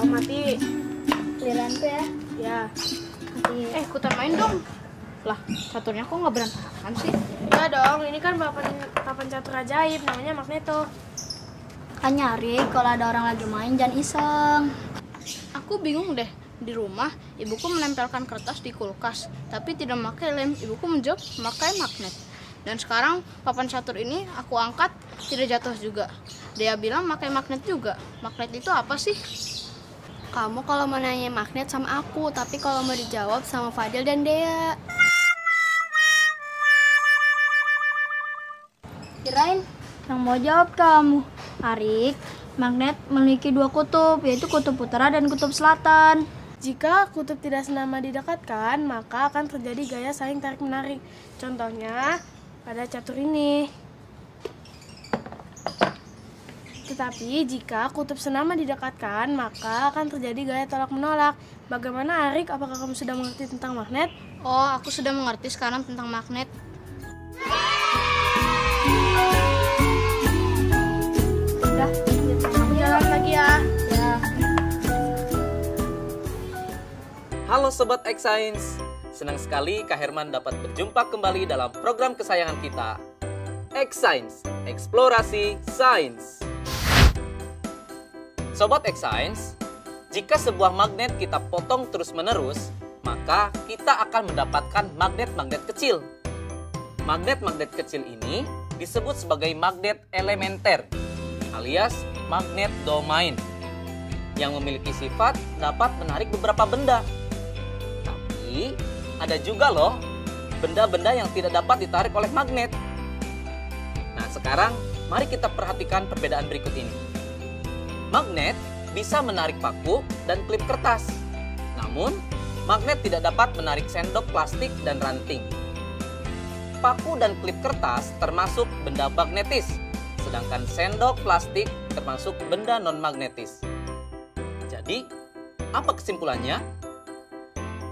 mati. Giliran tuh ya. Ya. Mati. Ikutan main dong. Lah, caturnya kok nggak berantakan sih? Ya dong, ini kan papan catur ajaib, namanya Magneto. Kan nyari kalau ada orang lagi main jangan iseng. Aku bingung deh. Di rumah, ibuku menempelkan kertas di kulkas, tapi tidak memakai lem. Ibuku menjawab memakai magnet. Dan sekarang papan catur ini aku angkat, tidak jatuh juga. Dia bilang pakai magnet juga. Magnet itu apa sih? Kamu kalau mau nanya magnet sama aku, tapi kalau mau dijawab sama Fadil dan Dea. Kirain yang mau jawab kamu. Arik, magnet memiliki dua kutub, yaitu kutub utara dan kutub selatan. Jika kutub tidak senama didekatkan, maka akan terjadi gaya saling tarik-menarik. Contohnya pada catur ini. Tetapi jika kutub senama didekatkan, maka akan terjadi gaya tolak-menolak. Bagaimana, Arik? Apakah kamu sudah mengerti tentang magnet? Oh, aku sudah mengerti sekarang tentang magnet. Udah, jalan lagi ya. Halo Sobat X Science, senang sekali Kak Herman dapat berjumpa kembali dalam program kesayangan kita, X Science, Eksplorasi Sains. Sobat X Science, jika sebuah magnet kita potong terus-menerus, maka kita akan mendapatkan magnet-magnet kecil. Magnet-magnet kecil ini disebut sebagai magnet elementer, alias magnet domain, yang memiliki sifat dapat menarik beberapa benda. Tapi ada juga loh benda-benda yang tidak dapat ditarik oleh magnet. Nah, sekarang mari kita perhatikan perbedaan berikut ini. Magnet bisa menarik paku dan klip kertas. Namun, magnet tidak dapat menarik sendok plastik dan ranting. Paku dan klip kertas termasuk benda magnetis, sedangkan sendok plastik termasuk benda non-magnetis. Jadi, apa kesimpulannya?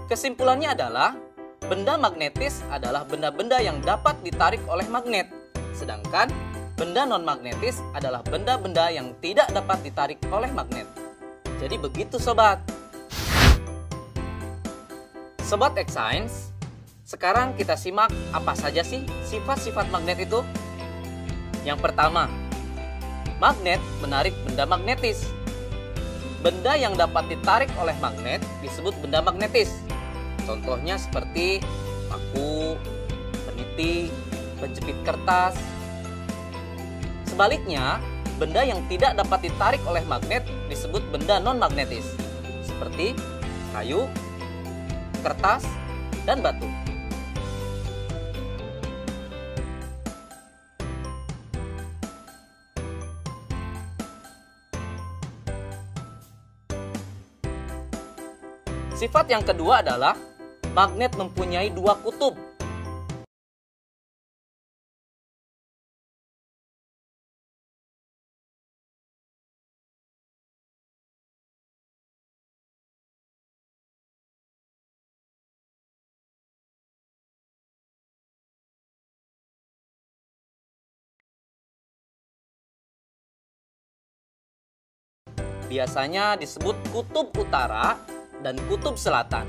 Kesimpulannya adalah benda magnetis adalah benda-benda yang dapat ditarik oleh magnet, sedangkan benda non-magnetis adalah benda-benda yang tidak dapat ditarik oleh magnet. Jadi begitu sobat. Sobat X Science, sekarang kita simak apa saja sih sifat-sifat magnet itu. Yang pertama, magnet menarik benda magnetis. Benda yang dapat ditarik oleh magnet disebut benda magnetis. Contohnya seperti paku, peniti, penjepit kertas. Sebaliknya, benda yang tidak dapat ditarik oleh magnet disebut benda non-magnetis, seperti kayu, kertas, dan batu. Sifat yang kedua adalah magnet mempunyai dua kutub. Biasanya disebut kutub utara dan kutub selatan.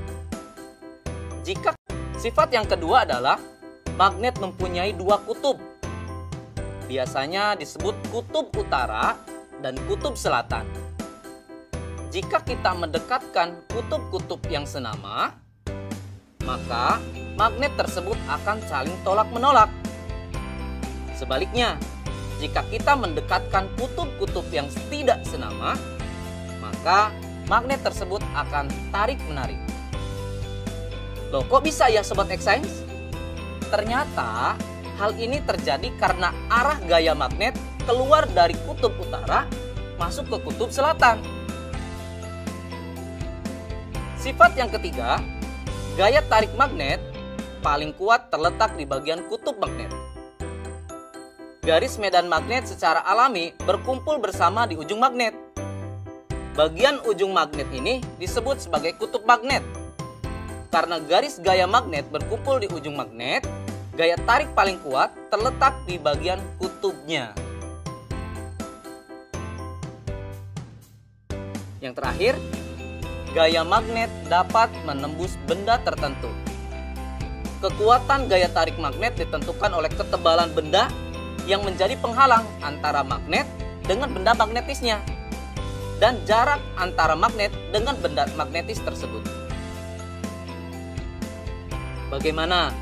Jika sifat yang kedua adalah magnet mempunyai dua kutub. Biasanya disebut kutub utara dan kutub selatan. Jika kita mendekatkan kutub-kutub yang senama, maka magnet tersebut akan saling tolak-menolak. Sebaliknya, jika kita mendekatkan kutub-kutub yang tidak senama, maka magnet tersebut akan tarik-menarik. Loh, kok bisa ya Sobat X Science? Ternyata hal ini terjadi karena arah gaya magnet keluar dari kutub utara masuk ke kutub selatan. Sifat yang ketiga, gaya tarik magnet paling kuat terletak di bagian kutub magnet. Garis medan magnet secara alami berkumpul bersama di ujung magnet. Bagian ujung magnet ini disebut sebagai kutub magnet. Karena garis gaya magnet berkumpul di ujung magnet, gaya tarik paling kuat terletak di bagian kutubnya. Yang terakhir, gaya magnet dapat menembus benda tertentu. Kekuatan gaya tarik magnet ditentukan oleh ketebalan benda yang menjadi penghalang antara magnet dengan benda magnetisnya dan jarak antara magnet dengan benda magnetis tersebut. Bagaimana?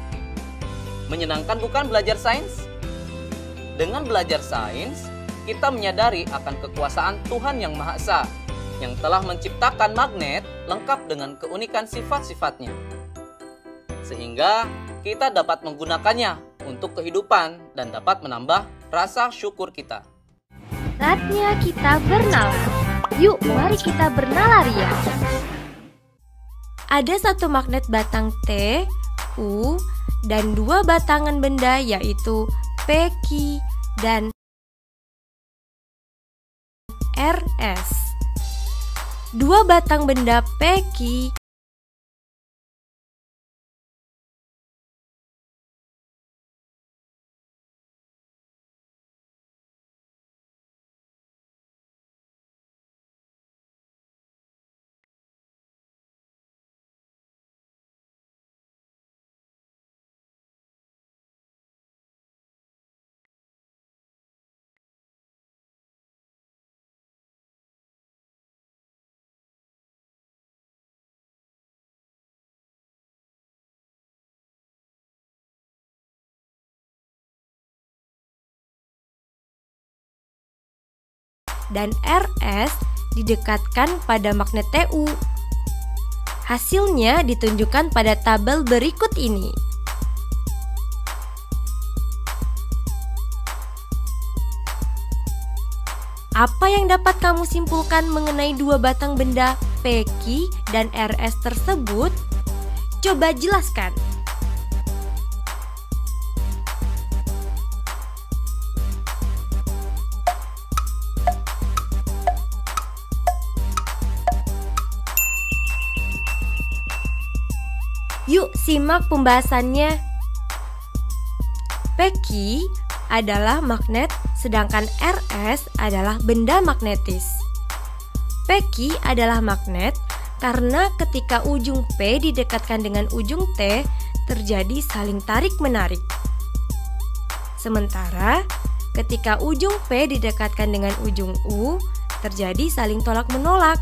Menyenangkan bukan belajar sains? Dengan belajar sains, kita menyadari akan kekuasaan Tuhan yang Maha Esa yang telah menciptakan magnet lengkap dengan keunikan sifat-sifatnya. Sehingga kita dapat menggunakannya untuk kehidupan dan dapat menambah rasa syukur kita. Saatnya kita bernalar. Yuk, mari kita bernalar ya. Ada satu magnet batang T, U, dan dua batangan benda yaitu P, Q, dan RS. Dua batang benda P, Q dan RS didekatkan pada magnet TU. Hasilnya ditunjukkan pada tabel berikut ini. Apa yang dapat kamu simpulkan mengenai dua batang benda PQ dan RS tersebut? Coba jelaskan. Yuk simak pembahasannya. PQ adalah magnet, sedangkan RS adalah benda magnetis. PQ adalah magnet karena ketika ujung P didekatkan dengan ujung T, terjadi saling tarik-menarik. Sementara ketika ujung P didekatkan dengan ujung U, terjadi saling tolak-menolak.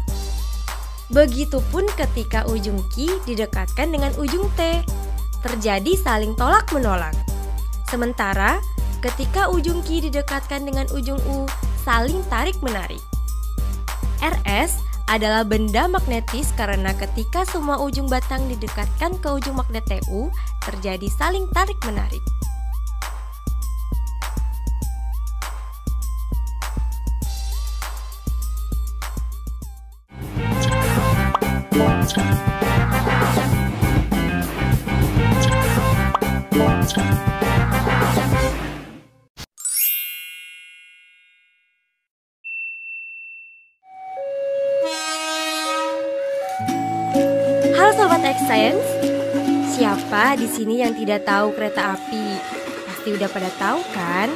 Begitupun ketika ujung Q didekatkan dengan ujung T, terjadi saling tolak-menolak. Sementara ketika ujung Q didekatkan dengan ujung U, saling tarik-menarik. RS adalah benda magnetis karena ketika semua ujung batang didekatkan ke ujung magnet TU, terjadi saling tarik-menarik. Halo Sobat X-Science, siapa di sini yang tidak tahu kereta api? Pasti udah pada tahu kan?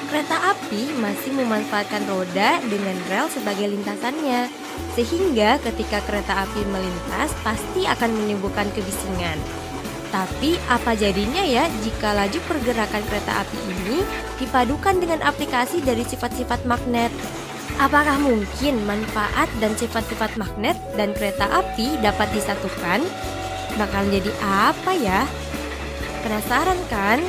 Kereta api masih memanfaatkan roda dengan rel sebagai lintasannya, sehingga ketika kereta api melintas pasti akan menimbulkan kebisingan. Tapi apa jadinya ya jika laju pergerakan kereta api ini dipadukan dengan aplikasi dari sifat-sifat magnet? Apakah mungkin manfaat dan sifat-sifat magnet dan kereta api dapat disatukan? Bakal jadi apa ya? Penasaran kan?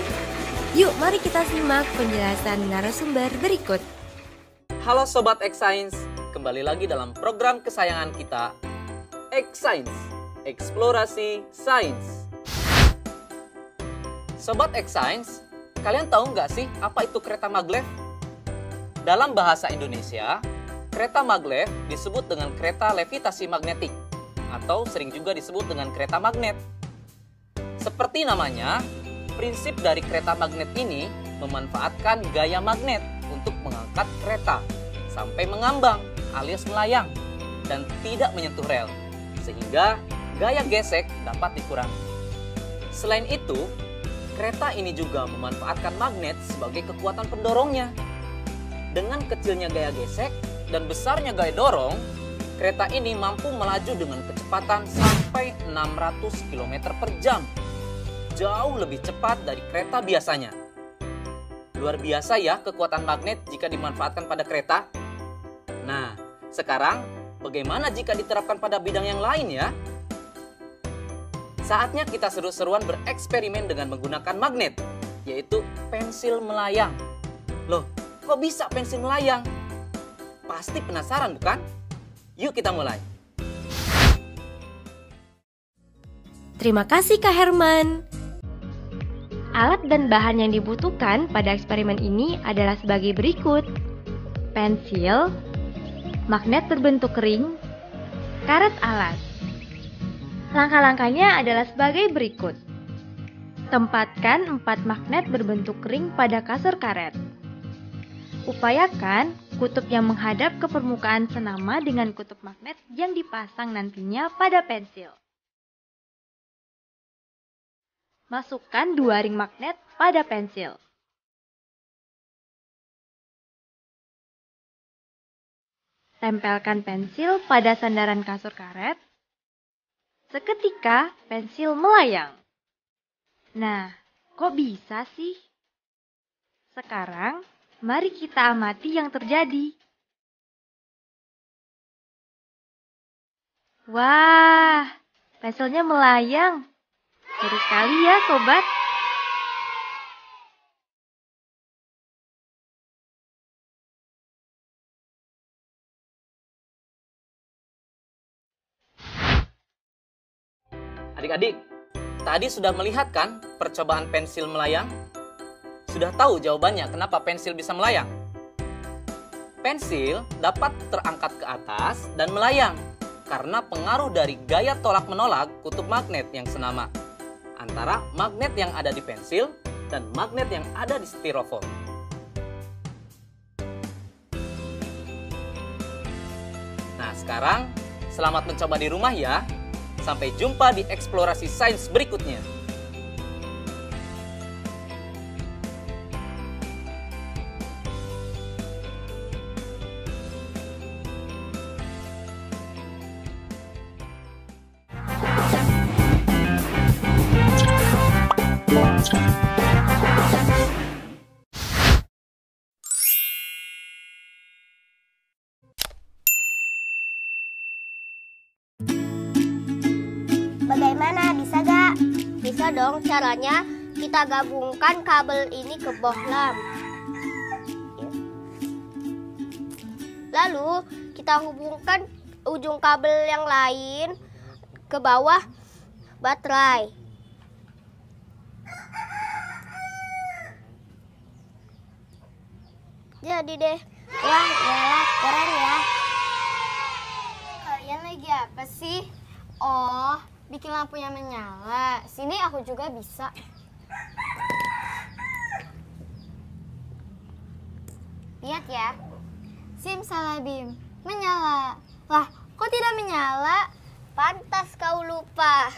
Yuk mari kita simak penjelasan narasumber berikut. Halo Sobat X-Science, kembali lagi dalam program kesayangan kita, X-Science, Eksplorasi Sains. Sobat X-Science, kalian tahu nggak sih apa itu kereta maglev? Dalam bahasa Indonesia, kereta maglev disebut dengan kereta levitasi magnetik atau sering juga disebut dengan kereta magnet. Seperti namanya, prinsip dari kereta magnet ini memanfaatkan gaya magnet untuk mengangkat kereta sampai mengambang alias melayang dan tidak menyentuh rel, sehingga gaya gesek dapat dikurangi. Selain itu, kereta ini juga memanfaatkan magnet sebagai kekuatan pendorongnya. Dengan kecilnya gaya gesek dan besarnya gaya dorong, Kereta ini mampu melaju dengan kecepatan sampai 600 km per jam. Jauh lebih cepat dari kereta biasanya. Luar biasa ya kekuatan magnet jika dimanfaatkan pada kereta. Nah, sekarang bagaimana jika diterapkan pada bidang yang lain ya? Saatnya kita seru-seruan bereksperimen dengan menggunakan magnet, yaitu pensil melayang. Loh, kok bisa pensil melayang? Pasti penasaran bukan? Yuk kita mulai. Terima kasih Kak Herman. Alat dan bahan yang dibutuhkan pada eksperimen ini adalah sebagai berikut. Pensil, magnet berbentuk ring, karet alas. Langkah-langkahnya adalah sebagai berikut. Tempatkan 4 magnet berbentuk ring pada kasur karet. Upayakan kutub yang menghadap ke permukaan senama dengan kutub magnet yang dipasang nantinya pada pensil. Masukkan 2 ring magnet pada pensil. Tempelkan pensil pada sandaran kasur karet. Seketika pensil melayang. Nah, kok bisa sih? Sekarang, mari kita amati yang terjadi. Wah, pensilnya melayang. Seru sekali ya, sobat. Adik-adik, tadi sudah melihat kan percobaan pensil melayang? Sudah tahu jawabannya kenapa pensil bisa melayang? Pensil dapat terangkat ke atas dan melayang karena pengaruh dari gaya tolak-menolak kutub magnet yang senama antara magnet yang ada di pensil dan magnet yang ada di styrofoam. Nah, sekarang selamat mencoba di rumah ya. Sampai jumpa di eksplorasi sains berikutnya. Bagaimana, bisa gak? Bisa dong, caranya kita gabungkan kabel ini ke bohlam. Lalu kita hubungkan ujung kabel yang lain ke bawah baterai. Jadi deh. Wah, nyala, keren ya. Kalian lagi apa sih? Oh, bikin lampunya menyala. Sini aku juga bisa. Lihat ya. Simsalabim, menyala. Lah, kok tidak menyala? Pantas kau lupa.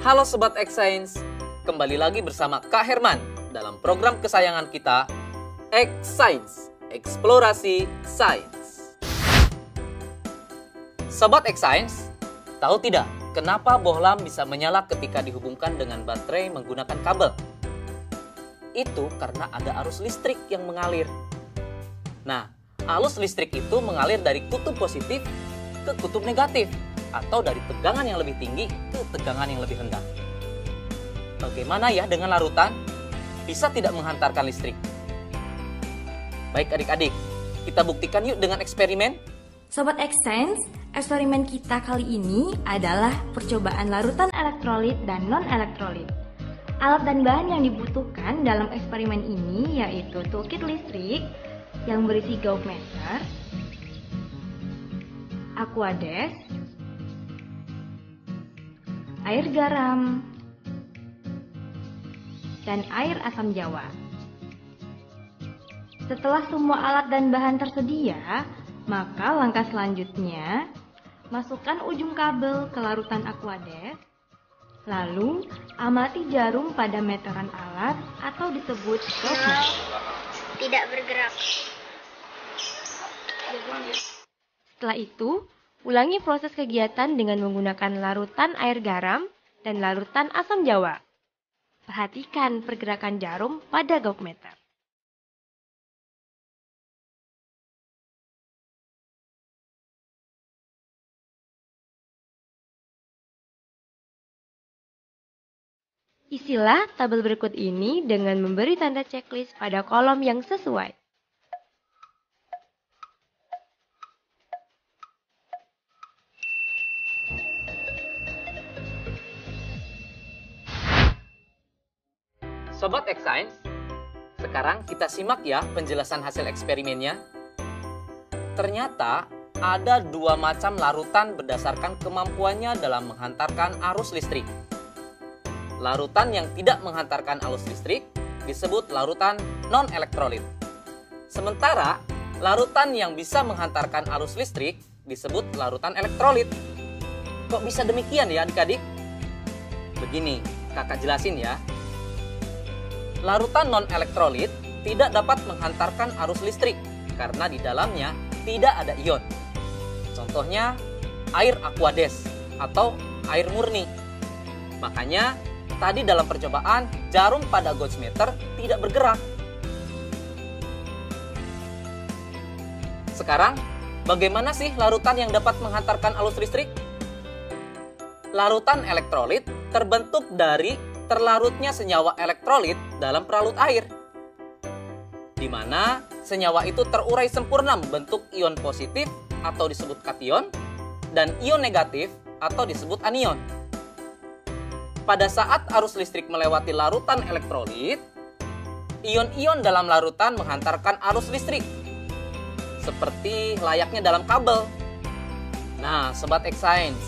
Halo Sobat X-Science, kembali lagi bersama Kak Herman dalam program kesayangan kita, X-Science, Eksplorasi Sains. Sobat X-Science, tahu tidak kenapa bohlam bisa menyala ketika dihubungkan dengan baterai menggunakan kabel? Itu karena ada arus listrik yang mengalir. Nah, arus listrik itu mengalir dari kutub positif ke kutub negatif, atau dari tegangan yang lebih tinggi ke tegangan yang lebih rendah. Bagaimana ya dengan larutan? Bisa tidak menghantarkan listrik? Baik adik-adik, kita buktikan yuk dengan eksperimen. Sobat X-Science, eksperimen kita kali ini adalah percobaan larutan elektrolit dan non-elektrolit. Alat dan bahan yang dibutuhkan dalam eksperimen ini yaitu toolkit listrik yang berisi gauge meter, aquades, air garam, dan air asam jawa. Setelah semua alat dan bahan tersedia, maka langkah selanjutnya, masukkan ujung kabel ke larutan aquades, lalu amati jarum pada meteran alat atau disebut gauge meter. tidak bergerak. Setelah itu, ulangi proses kegiatan dengan menggunakan larutan air garam dan larutan asam jawa. Perhatikan pergerakan jarum pada gauge-meter. Isilah tabel berikut ini dengan memberi tanda checklist pada kolom yang sesuai. Sobat X-Science, sekarang kita simak ya penjelasan hasil eksperimennya. Ternyata ada dua macam larutan berdasarkan kemampuannya dalam menghantarkan arus listrik. Larutan yang tidak menghantarkan arus listrik disebut larutan non-elektrolit. Sementara larutan yang bisa menghantarkan arus listrik disebut larutan elektrolit. Kok bisa demikian ya adik-adik? Begini, kakak jelasin ya. Larutan non-elektrolit tidak dapat menghantarkan arus listrik karena di dalamnya tidak ada ion. Contohnya air Aquades atau air murni. Makanya tadi dalam percobaan jarum pada gauge-meter tidak bergerak. Sekarang bagaimana sih larutan yang dapat menghantarkan arus listrik? Larutan elektrolit terbentuk dari terlarutnya senyawa elektrolit dalam peralut air, di mana senyawa itu terurai sempurna membentuk ion positif atau disebut kation dan ion negatif atau disebut anion. Pada saat arus listrik melewati larutan elektrolit, ion-ion dalam larutan menghantarkan arus listrik, seperti layaknya dalam kabel. Nah, Sobat X-Science,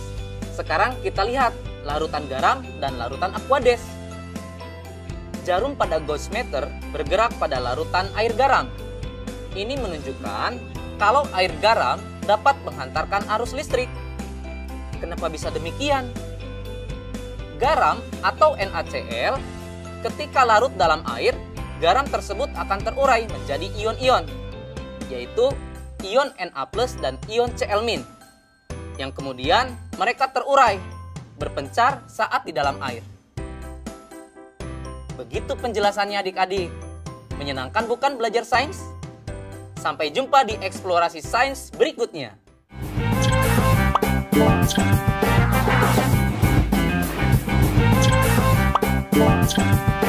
sekarang kita lihat larutan garam dan larutan Aquades. Jarum pada gauge-meter bergerak pada larutan air garam. Ini menunjukkan kalau air garam dapat menghantarkan arus listrik. Kenapa bisa demikian? Garam atau NaCl, ketika larut dalam air, garam tersebut akan terurai menjadi ion-ion, yaitu ion Na+ dan ion Cl-, yang kemudian mereka terurai, berpencar saat di dalam air. Begitu penjelasannya adik-adik. Menyenangkan bukan belajar sains? Sampai jumpa di eksplorasi sains berikutnya. Thank you.